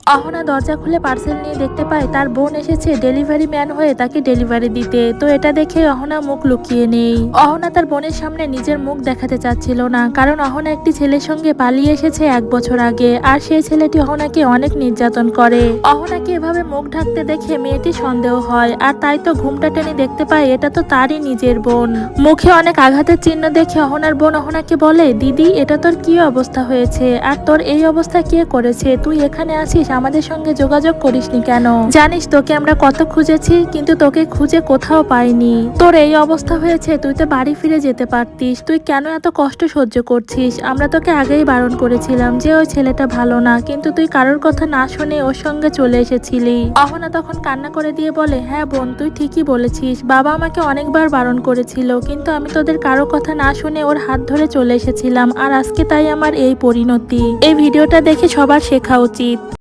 অহনা দরজা খুলে পার্সেল নিয়ে দেখতে পায় তার বোন এসেছে ডেলিভারি ম্যান হয়ে তাকে ডেলিভারি দিতে। তো এটা দেখে অহনা মুখ লুকিয়ে নেই। অহনা তার বোনের সামনে নিজের মুখ দেখাতে চাচ্ছিল না, কারণ অহনা একটি ছেলের সঙ্গে পালিয়ে এসেছে 1 বছর আগে, আর সেই ছেলেটি অহনাকে অনেক নির্যাতন করে। অহনাকে এভাবে মুখ ঢাকতে দেখে মেয়েটি সন্দেহ হয়, আর তাই তো ঘুমটা টেনে দেখতে পায় এটা তো তারই নিজের বোন। মুখে অনেক আঘাতের চিহ্ন দেখে অহনার বোন অহনাকে বলে, দিদি এটা তোর কি অবস্থা হয়েছে, আর তোর এই অবস্থা কে করেছে? তুই এখানে আছিস, আমাদের সঙ্গে যোগাযোগ করিসনি কেন? জানিস তোকে আমরা কত খুঁজেছি, কিন্তু তোকে খুঁজে কোথাও পাইনি। তোর এই অবস্থা হয়েছে, তুই তো বাড়ি ফিরে যেতে পারতিস। তুই কেন এত কষ্ট সহ্য করছিস? আমরা তোকে আগেই বারণ করেছিলাম যে ওই ছেলেটা ভালো না, কিন্তু তুই কারোর কথা না শুনে ওর সঙ্গে চলে এসেছিলি। অহনা তখন কান্না করে দিয়ে বলে, হ্যাঁ বোন, তুই ঠিকই বলেছিস। বাবা আমাকে অনেকবার বারণ করেছিল, কিন্তু আমি তোদের কারো কথা না শুনে ওর হাত ধরে চলে এসেছিলাম, আর আজকে তাই আমার এই পরিণতি। এই ভিডিওটা দেখে সবার শেখা উচিত।